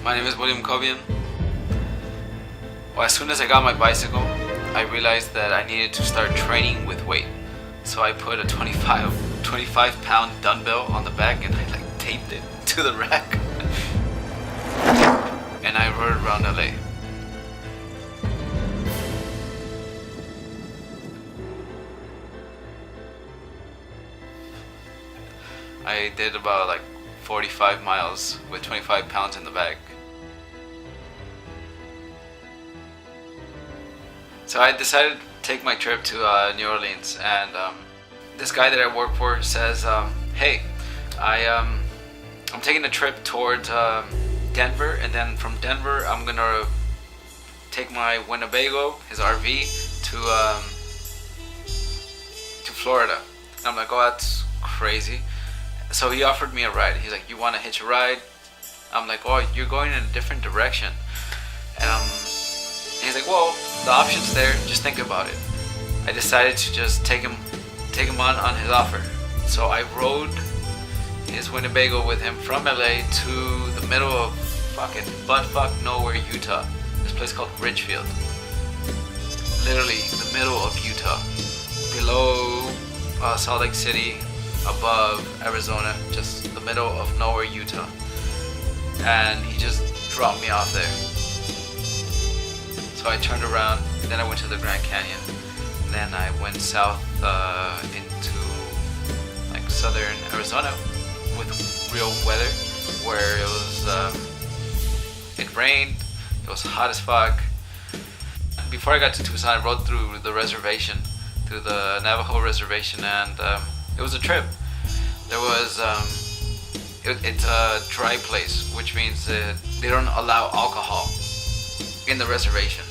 My name is William Cobián. Well, as soon as I got my bicycle, I realized that I needed to start training with weight. So I put a 25 pound dumbbell on the back and I taped it to the rack. And I rode around LA. I did about 45 miles with 25 pounds in the bag. So I decided to take my trip to New Orleans, and this guy that I work for says, hey, I'm taking a trip towards Denver, and then from Denver I'm gonna take my Winnebago, his RV, to Florida. And I'm like, oh, that's crazy. So he offered me a ride. He's like, you want to hitch a ride? I'm like, oh, you're going in a different direction. And he's like, well, the option's there, just think about it. I decided to just take him on his offer. So I rode his Winnebago with him from LA to the middle of fucking buttfuck nowhere, Utah. This place called Ridgefield. Literally the middle of Utah. Below Salt Lake City, above Arizona, just the middle of nowhere, Utah. And he just dropped me off there. So I turned around, and then I went to the Grand Canyon. And then I went south into southern Arizona with real weather, where it rained, it was hot as fuck. Before I got to Tucson, I rode through the reservation, through the Navajo reservation, and it was a trip. There was, it's a dry place, which means that they don't allow alcohol in the reservation.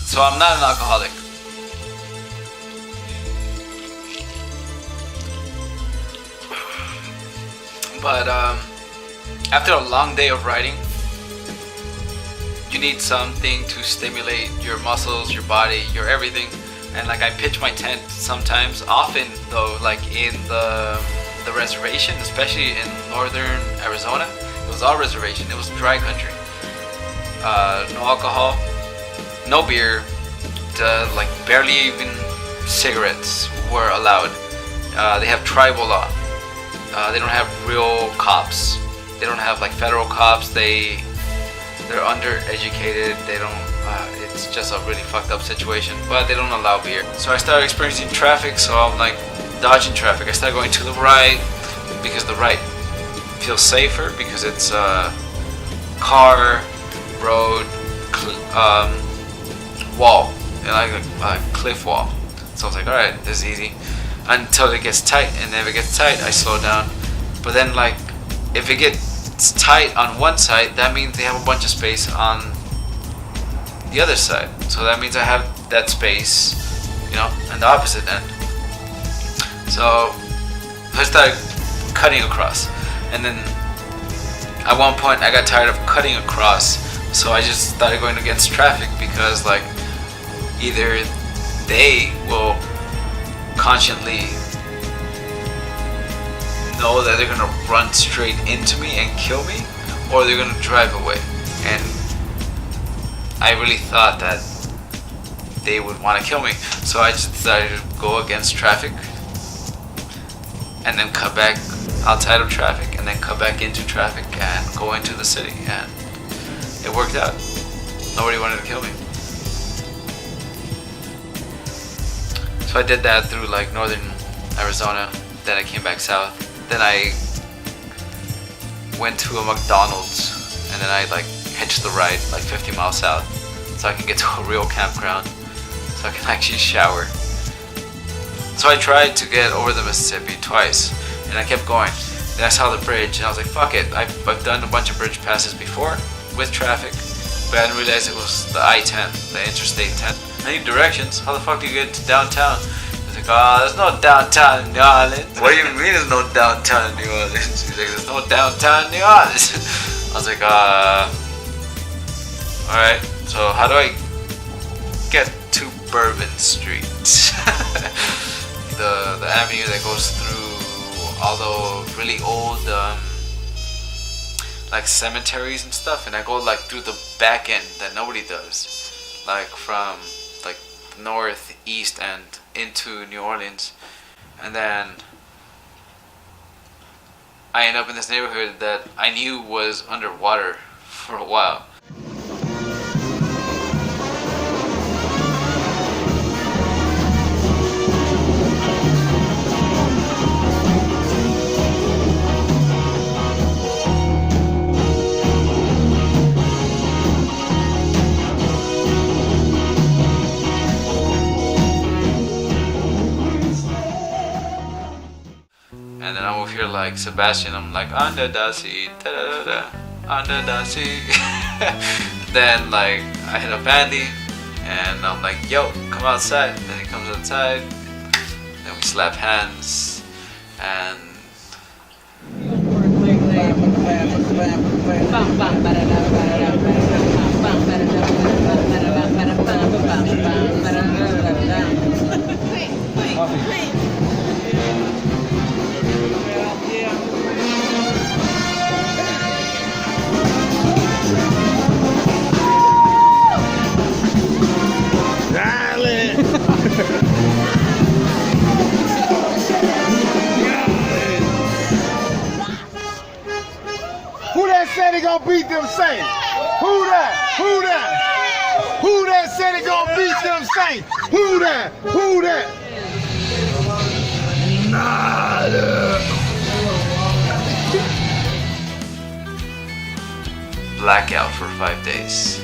So I'm not an alcoholic. But after a long day of riding, you need something to stimulate your muscles, your body, your everything. And I pitch my tent sometimes, often though, in the reservation, especially in northern Arizona. It was all reservation. It was dry country. No alcohol, no beer, barely even cigarettes were allowed. They have tribal law. They don't have real cops. They don't have federal cops. They're undereducated. They don't. It's just a really fucked up situation. But they don't allow beer. So I started experiencing traffic. So I'm dodging traffic. I started going to the right because the right feels safer because it's car, road, wall, and a cliff wall. So I was like, all right, this is easy. Until it gets tight, and if it gets tight, I slow down. But then if it gets tight on one side, that means they have a bunch of space on the other side. So that means I have that space, on the opposite end. So I started cutting across, and then at one point I got tired of cutting across, so I just started going against traffic because either they will consciently know that they're gonna run straight into me and kill me, or they're gonna drive away. And I really thought that they would want to kill me, so I just decided to go against traffic and then cut back outside of traffic and then cut back into traffic and go into the city, and it worked out. Nobody wanted to kill me. So I did that through northern Arizona. Then I came back south. Then I went to a McDonald's, and then I hitched the ride 50 miles south, so I can get to a real campground, so I can actually shower. So I tried to get over the Mississippi twice, and I kept going. Then I saw the bridge, and I was like, fuck it. I've done a bunch of bridge passes before with traffic, but I didn't realize it was the I-10, the Interstate 10. I need directions. How the fuck do you get to downtown? He's like, there's no downtown New Orleans. What do you mean there's no downtown New Orleans? He's like, there's no downtown New Orleans. I was like, alright, so how do I get to Bourbon Street? the avenue that goes through all the really old like cemeteries and stuff, and I go like through the back end that nobody does, like from like north, east, and into New Orleans, and then I end up in this neighborhood that I knew was underwater for a while. And then I'm over here like Sebastian, I'm like under the sea, da da da da, under the sea. Then like I hit up Andy, and I'm like, yo, come outside. Then he comes outside, then we slap hands, and Who that said he gonna beat them Saints? Who that? Who that? Who that said he gonna beat them Saints? Who that? Who that? Nada. blackout for 5 days.